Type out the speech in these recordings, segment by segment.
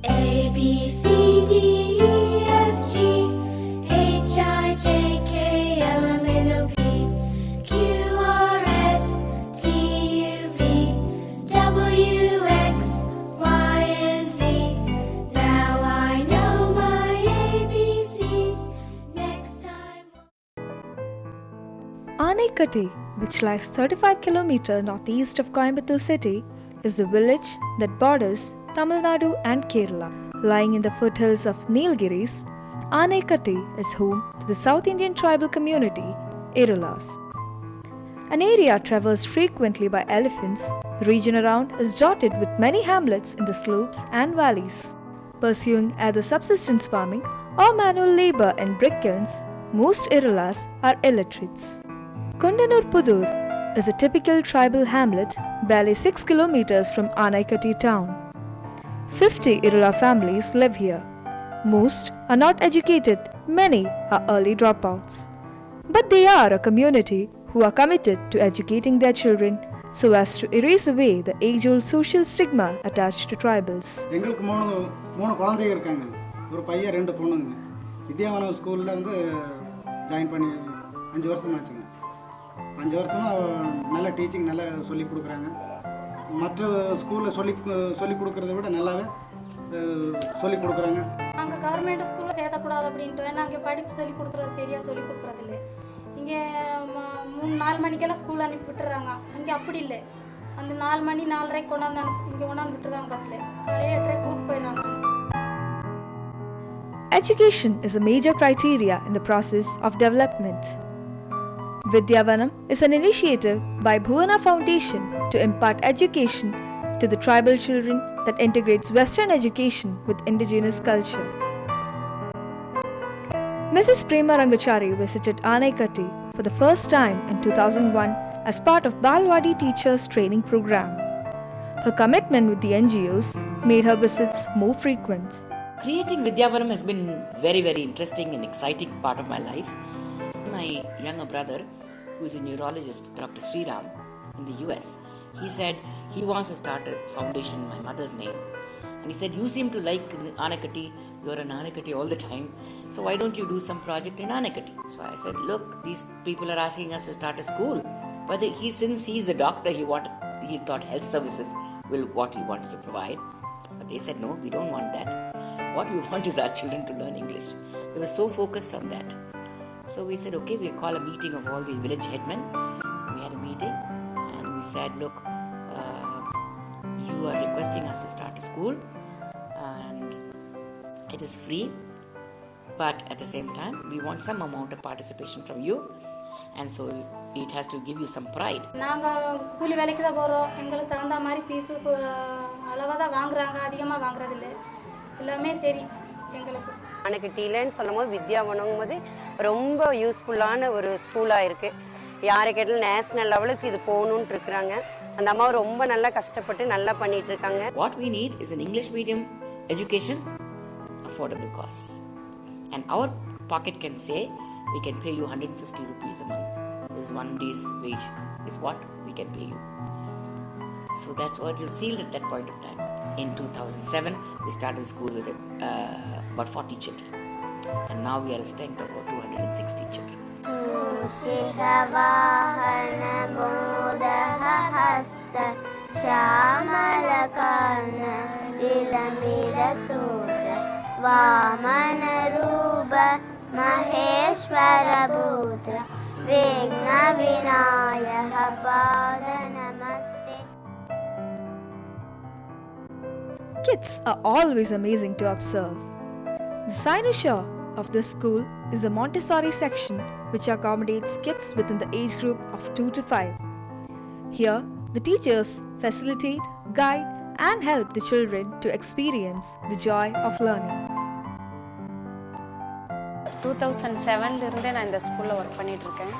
A, B, C, D, E, F, G, H, I, J, K, L, M, N, O, P, Q, R, S, T, U, V, W, X, Y, and Z. Now I know my ABCs. Next time. Anaikatti, which lies 35 km northeast of Coimbatore city, is the village that borders Tamil Nadu and Kerala. Lying in the foothills of Nilgiris, Anaikatti is home to the South Indian tribal community, Irulas. An area traversed frequently by elephants, the region around is dotted with many hamlets in the slopes and valleys. Pursuing either subsistence farming or manual labor in brick kilns, most Irulas are illiterates. Kundanur Pudur is a typical tribal hamlet barely 6 kilometers from Anaikatti town. 50 Irula families live here. Most are not educated, many are early dropouts. But they are a community who are committed to educating their children so as to erase away the age-old social stigma attached to tribals. எங்களுக்கு மூணு குழந்தைங்க இருக்காங்க. ஒரு பையன் 2 பொண்ணுங்க. வித்யாவனம் ஸ்கூல்ல வந்து join பண்ணி 5 வருஷம் ஆச்சுங்க. 5 வருஷமா நல்ல டீச்சிங் நல்லா சொல்லி கொடுக்குறாங்க. மற்ற ஸ்கூலில் சொல்லி கொடுக்குறத விட நல்லாவே சொல்லி கொடுக்குறாங்க. நாங்கள் கவர்மெண்ட் ஸ்கூலில் சேர்த்தக்கூடாது அப்படின்ட்டு நாங்கள் படிப்பு சொல்லி கொடுக்குறது சரியாக சொல்லி கொடுக்குறது இல்லை. இங்கே 3-4 மணிக்கெல்லாம் ஸ்கூல் அனுப்பி விட்டுறாங்க. அங்கே அப்படி இல்லை. அந்த 4 மணி 4:30 கொண்டாந்து இங்கே கொண்டாந்து விட்டுருவாங்க பஸ்ஸில். காலையில் 8:30 கூப்பிட்டு போயிடுறாங்க. Education is a major criteria in the process of development. Vidyavanam is an initiative by Bhuvana Foundation to impart education to the tribal children that integrates Western education with indigenous culture. Mrs. Prema Rangachari visited Anaikatti for the first time in 2001 as part of Balwadi Teachers Training Program. Her commitment with the NGOs made her visits more frequent. Creating Vidyavanam has been very, very interesting and exciting part of my life. My younger brother, who is a neurologist, Dr. Sriram, in the US, he said he wants to start a foundation in my mother's name. And he said, you seem to like Anaikatti, you're in Anaikatti all the time, so why don't you do some project in Anaikatti? So I said, look, these people are asking us to start a school. But since he's a doctor, he thought health services will what he wants to provide. But they said, no, we don't want that. What we want is our children to learn English. They were so focused on that. So we said, okay, we'll call a meeting of all the village headmen. We had a meeting and we said, look, you are requesting us to start a school and it is free, but at the same time, we want some amount of participation from you, and so it has to give you some pride. நாங்கள் கூலி வேலைக்கு தான் போகிறோம். எங்களுக்கு தகுந்த மாதிரி fees அளவாக தான் வாங்குறாங்க, அதிகமாக வாங்குறதில்லை. எல்லாமே சரி எங்களுக்கு. அணைக்கட்டிலன்னு சொல்லும்போது வித்யாவனம் போது ரொம்ப யூஸ்ஃபுல்லான ஒரு ஸ்கூலாக இருக்குது. யாரை கேட்டாலும் நேஷ்னல் லெவலுக்கு இது போகணுன்ட்டு இருக்கிறாங்க. அந்த அம்மா ரொம்ப நல்லா கஷ்டப்பட்டு நல்லா பண்ணிட்டு இருக்காங்க. What we need is an English medium education, affordable cost. And our pocket can say, we can pay you 150 rupees a month. This is 1 day's wage is what we can pay you. So that's what you sealed at that point of time. In 2007, we started school with about 40 children. And now we are a strength of about 260 children. Kids are always amazing to observe. The cynosure of this school is a Montessori section which accommodates kids within the age group of 2 to 5. Here, the teachers facilitate, guide and help the children to experience the joy of learning. 2007 இருந்தே நான் இந்த ஸ்கூலில் work பண்ணிகிட்ருக்கேன்.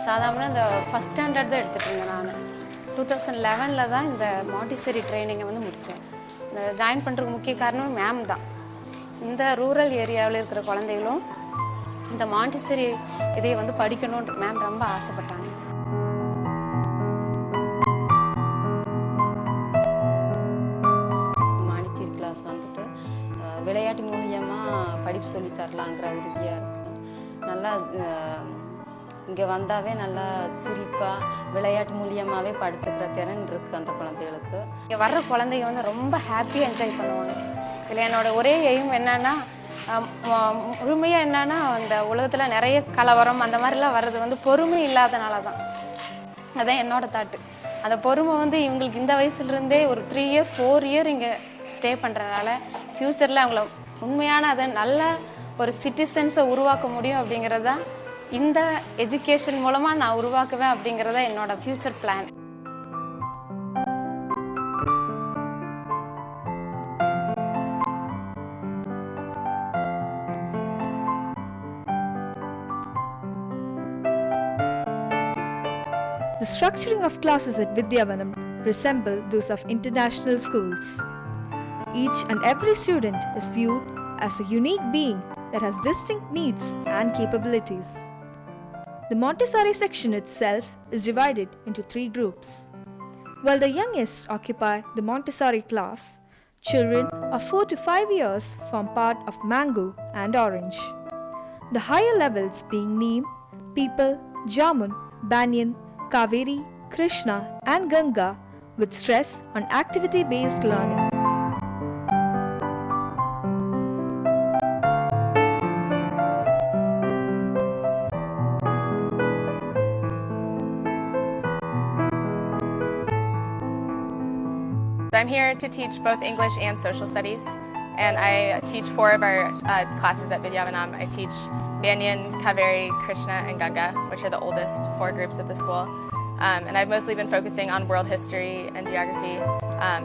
சாதாரண இந்த first standard தான் எடுத்துகிட்ருந்தேன் நான். 2011 தான் இந்த மாண்டிசரி ட்ரைனிங்கை வந்து முடித்தேன். இந்த ஜாயின் பண்ணுறதுக்கு முக்கிய காரணம் மேம் தான். இந்த ரூரல் ஏரியாவில் இருக்கிற குழந்தைகளும் இந்த மாண்டிசரி இதை வந்து படிக்கணும்னு மேம் ரொம்ப ஆசைப்பட்டாங்க. மாண்டிசரி கிளாஸ் சொல்லித் தரலாங்கிற உறுதியாக இருக்குது. நல்லா இங்கே வந்தாவே நல்லா சிரிப்பாக விளையாட்டு மூலியமாகவே படிச்சுக்கிற திறன் இருக்குது அந்த குழந்தைகளுக்கு. இங்கே வர்ற குழந்தைங்க வந்து ரொம்ப ஹாப்பியாக என்ஜாய் பண்ணுவாங்க. இதில் என்னோட ஒரே எய்ம் என்னன்னா முழுமையாக என்னன்னா அந்த உலகத்தில் நிறைய கலவரம் அந்த மாதிரிலாம் வர்றது வந்து பொறுமை இல்லாதனால தான். அதான் என்னோட தாட்டு. அந்த பொறுமை வந்து இவங்களுக்கு இந்த வயசுலேருந்தே ஒரு 3 இயர் 4 இயர் இங்கே ஸ்டே பண்ணுறதுனால ஃப்யூச்சரில் அவங்கள உண்மையான அதை நல்ல ஒரு சிட்டிசன்ஸை உருவாக்க முடியும் அப்படிங்கிறது தான் இந்த எஜுகேஷன் மூலமாக நான் உருவாக்குவேன் அப்படிங்கிறத என்னோட future plan. The structuring of classes at Vidyavanam resemble those of international schools. Each and every student is viewed as a unique being that has distinct needs and capabilities. The Montessori section itself is divided into 3 groups. While the youngest occupy the Montessori class, children of 4 to 5 years form part of Mango and Orange. The higher levels being Neem, People, Jamun, Banyan, Kaveri, Krishna and Ganga with stress on activity-based learning. I'm here to teach both English and social studies, and I teach 4 of our classes at Vidyavanam. I teach Banyan, Kaveri, Krishna, and Ganga, which are the oldest 4 groups at the school. And I've mostly been focusing on world history and geography.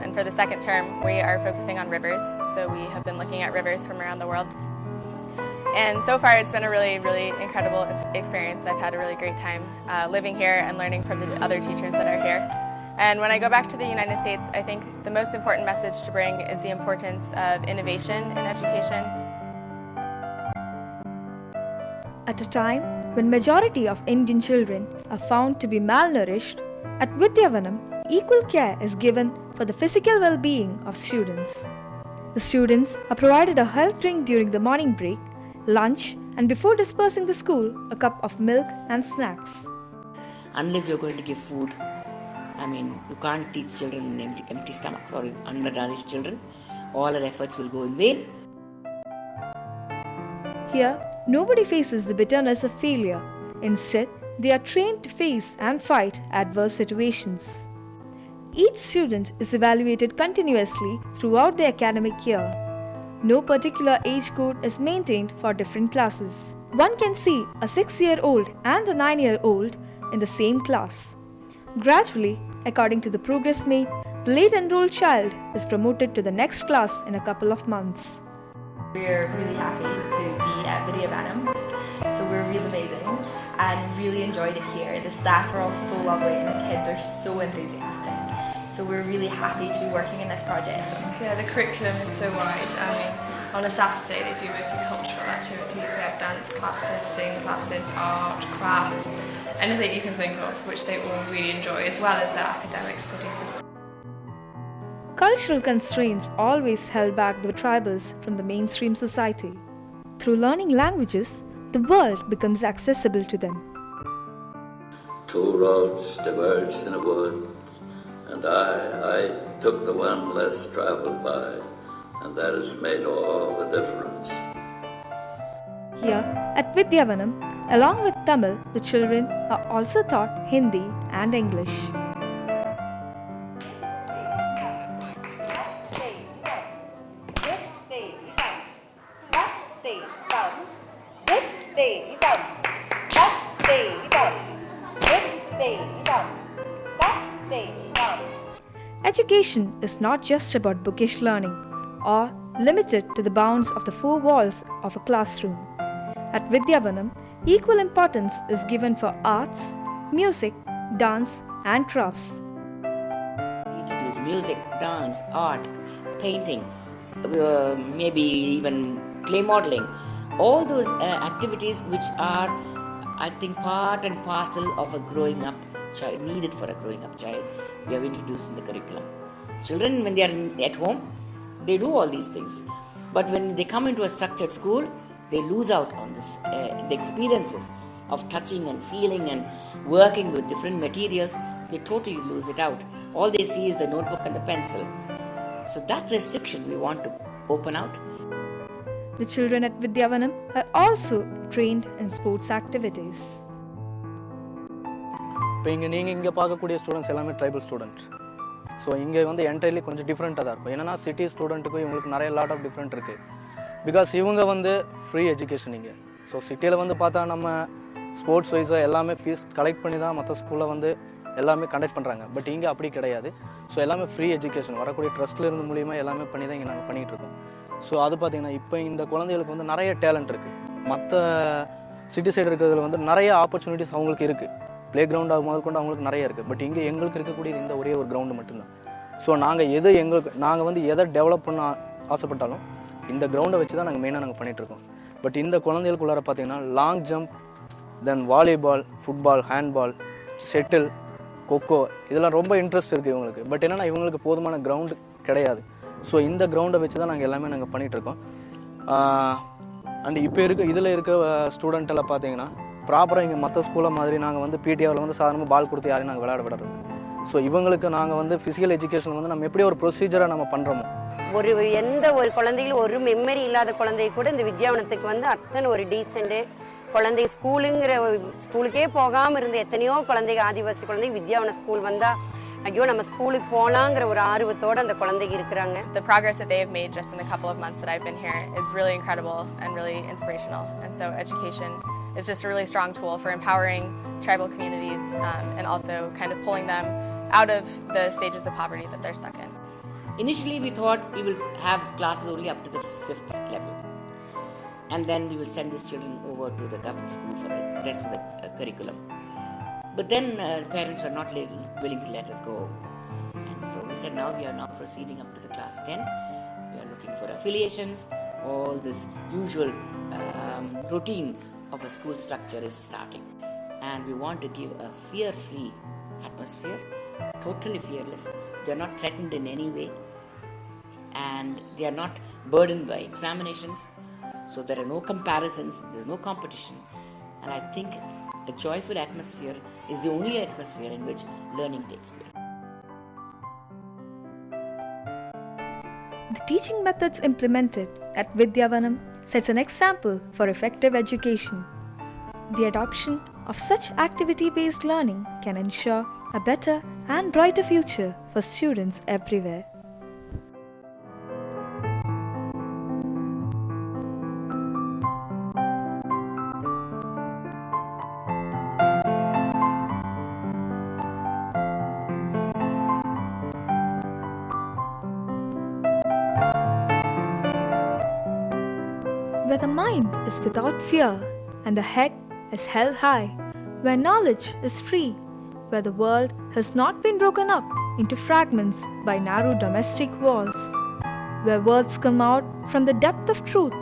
And for the second term, we are focusing on rivers. So we have been looking at rivers from around the world. And so far, it's been a really, really incredible experience. I've had a really great time living here and learning from the other teachers that are here. And when I go back to the United States, I think the most important message to bring is the importance of innovation in education. At a time when majority of Indian children are found to be malnourished, at Vidyavanam, equal care is given for the physical well-being of students. The students are provided a health drink during the morning break, lunch, and before dispersing the school, a cup of milk and snacks. Unless you're going to give food, you can't teach children in empty stomachs or undernourished children. All our efforts will go in vain. Here, nobody faces the bitterness of failure. Instead, they are trained to face and fight adverse situations. Each student is evaluated continuously throughout the academic year. No particular age code is maintained for different classes. One can see a 6-year-old and a 9-year-old in the same class. Gradually, according to the progress made, the late enrolled child is promoted to the next class in a couple of months. We're really happy to be at Vidyavanam. So we're really amazing and really enjoyed it here. The staff are all so lovely and the kids are so enthusiastic. So we're really happy to be working in this project. Yeah, the curriculum is so wide. On a Saturday they do mostly cultural activities. They have dance classes, singing classes, art, craft, anything you can think of, which they all really enjoy, as well as their academic studies. Cultural constraints always held back the tribals from the mainstream society. Through learning languages, the world becomes accessible to them. 2 roads diverged in a wood, and I took the one less traveled by, and that has made all the difference. Here at Vidyavanam, along with Tamil, the children are also taught Hindi and English. Education is not just about bookish learning or limited to the bounds of the 4 walls of a classroom. At Vidyavanam, equal importance is given for arts, music, dance, and crafts. Introduce music, dance, art, painting, maybe even clay modeling. All those activities which are, I think, part and parcel of a growing up child, needed for a growing up child, we have introduced in the curriculum. Children, when they are at home, they do all these things. But when they come into a structured school, they lose out on this, the experiences of touching and feeling and working with different materials. They totally lose it out. All they see is the notebook and the pencil. So that restriction we want to open out. The children at Vidyavanam are also trained in sports activities. இப்போ நீங்கள் இங்கே பார்க்கக்கூடிய students எல்லாமே tribal students. So இங்கே வந்து entirely கொஞ்சம் டிஃப்ரெண்ட்டாக தான் இருக்கும். ஏன்னா சிட்டி ஸ்டூடெண்ட்டுக்கும் இவங்களுக்கு நிறைய லாட் ஆஃப் டிஃப்ரெண்ட் இருக்குது. பிகாஸ் இவங்க வந்து ஃப்ரீ எஜுகேஷன் இங்கே. ஸோ சிட்டியில் வந்து பார்த்தா நம்ம ஸ்போர்ட்ஸ் வைஸாக எல்லாமே ஃபீஸ் கலெக்ட் பண்ணி தான் மற்ற ஸ்கூலில் வந்து எல்லாமே கண்டக்ட் பண்ணுறாங்க. பட் இங்கே அப்படி கிடையாது. ஸோ எல்லாமே ஃப்ரீ எஜுகேஷன் வரக்கூடிய ட்ரஸ்ட்லேருந்து மூலியமாக எல்லாமே பண்ணி தான் இங்கே நாங்கள் பண்ணிகிட்ருக்கோம். ஸோ அது பார்த்திங்கன்னா இப்போ இந்த குழந்தைகளுக்கு வந்து நிறைய டேலண்ட் இருக்குது. மற்ற சிட்டி சைடு இருக்கிறதுல வந்து நிறைய ஆப்பர்ச்சுனிட்டிஸ் அவங்களுக்கு இருக்குது. ப்ளே கிரவுண்டாக முதல் கொண்டு அவங்களுக்கு நிறைய இருக்குது. பட் இங்கே எங்களுக்கு இருக்கக்கூடிய இந்த ஒரே ஒரு கிரவுண்டு மட்டும்தான். ஸோ நாங்கள் வந்து எதை டெவலப் பண்ண ஆசைப்பட்டாலும் இந்த கிரவுண்டை வச்சு தான் நாங்கள் மெயினாக நாங்கள் பண்ணிகிட்ருக்கோம். பட் இந்த குழந்தைகளுக்குள்ளார பார்த்திங்கன்னா long jump, then volleyball, football, handball, shuttle, kho kho இதெல்லாம் ரொம்ப இன்ட்ரெஸ்ட் இருக்குது இவங்களுக்கு. பட் என்னென்னா இவங்களுக்கு போதுமான கிரவுண்டு கிடையாது. ஸோ இந்த கிரவுண்டை வச்சு தான் நாங்கள் எல்லாமே நாங்கள் பண்ணிகிட்ருக்கோம். அண்ட் இப்போ இதில் இருக்க ஸ்டூடெண்ட்டெல்லாம் பார்த்தீங்கன்னா ப்ராப்பராக இங்கே மற்ற ஸ்கூலை மாதிரி நாங்கள் வந்து பிடிஆவில் வந்து சாதாரணமாக பால் கொடுத்து யாரையும் நாங்கள் விளையாட விடுறது. ஸோ இவங்களுக்கு நாங்கள் வந்து ஃபிசிக்கல் எஜுகேஷன் வந்து நம்ம எப்படி ஒரு ப்ரொசீஜராக நம்ம பண்ணுறோமோ, எந்த ஒரு குழந்தைகளும் ஒரு மெமரி இல்லாத குழந்தை கூட இந்த வித்யாவனத்துக்கு வந்து அத்தனை ஒரு டீசெண்ட்டு குழந்தை ஸ்கூலுக்கே போகாமல் இருந்த எத்தனையோ குழந்தைங்க, ஆதிவாசி குழந்தைங்க வித்யாவன ஸ்கூல் வந்தால் ஐயோ நம்ம ஸ்கூலுக்கு போகலாங்கிற ஒரு ஆர்வத்தோடு அந்த குழந்தைங்க இருக்கிறாங்க. The progress that they have made just in the couple of months that I've been here is really incredible and really inspirational. And so education is just a really strong tool for empowering tribal communities and also kind of pulling them out of the stages of poverty that they're stuck in. Initially we thought we will have classes only up to the 5th level. And then we will send these children over to the government school for the rest of the curriculum. But then parents were not willing to let us go. And so we said now we are now proceeding up to the class 10. We are looking for affiliations. All this usual routine of a school structure is starting. And we want to give a fear-free atmosphere, totally fearless. They are not threatened in any way. And they are not burdened by examinations. So there are no comparisons, there is no competition. And I think a joyful atmosphere is the only atmosphere in which learning takes place. The teaching methods implemented at Vidyavanam sets an example for effective education. The adoption of such activity-based learning can ensure a better and brighter future for students everywhere. Where the mind is without fear and the head is held high, where knowledge is free, where the world has not been broken up into fragments by narrow domestic walls, where words come out from the depth of truth,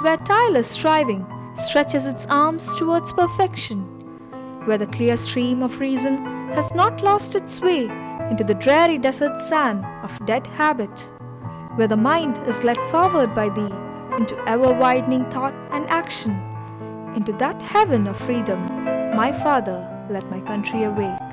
where tireless striving stretches its arms towards perfection, where the clear stream of reason has not lost its way into the dreary desert sand of dead habit, where the mind is led forward by thee into ever-widening thought and action, into that heaven of freedom, my Father, let my country awake.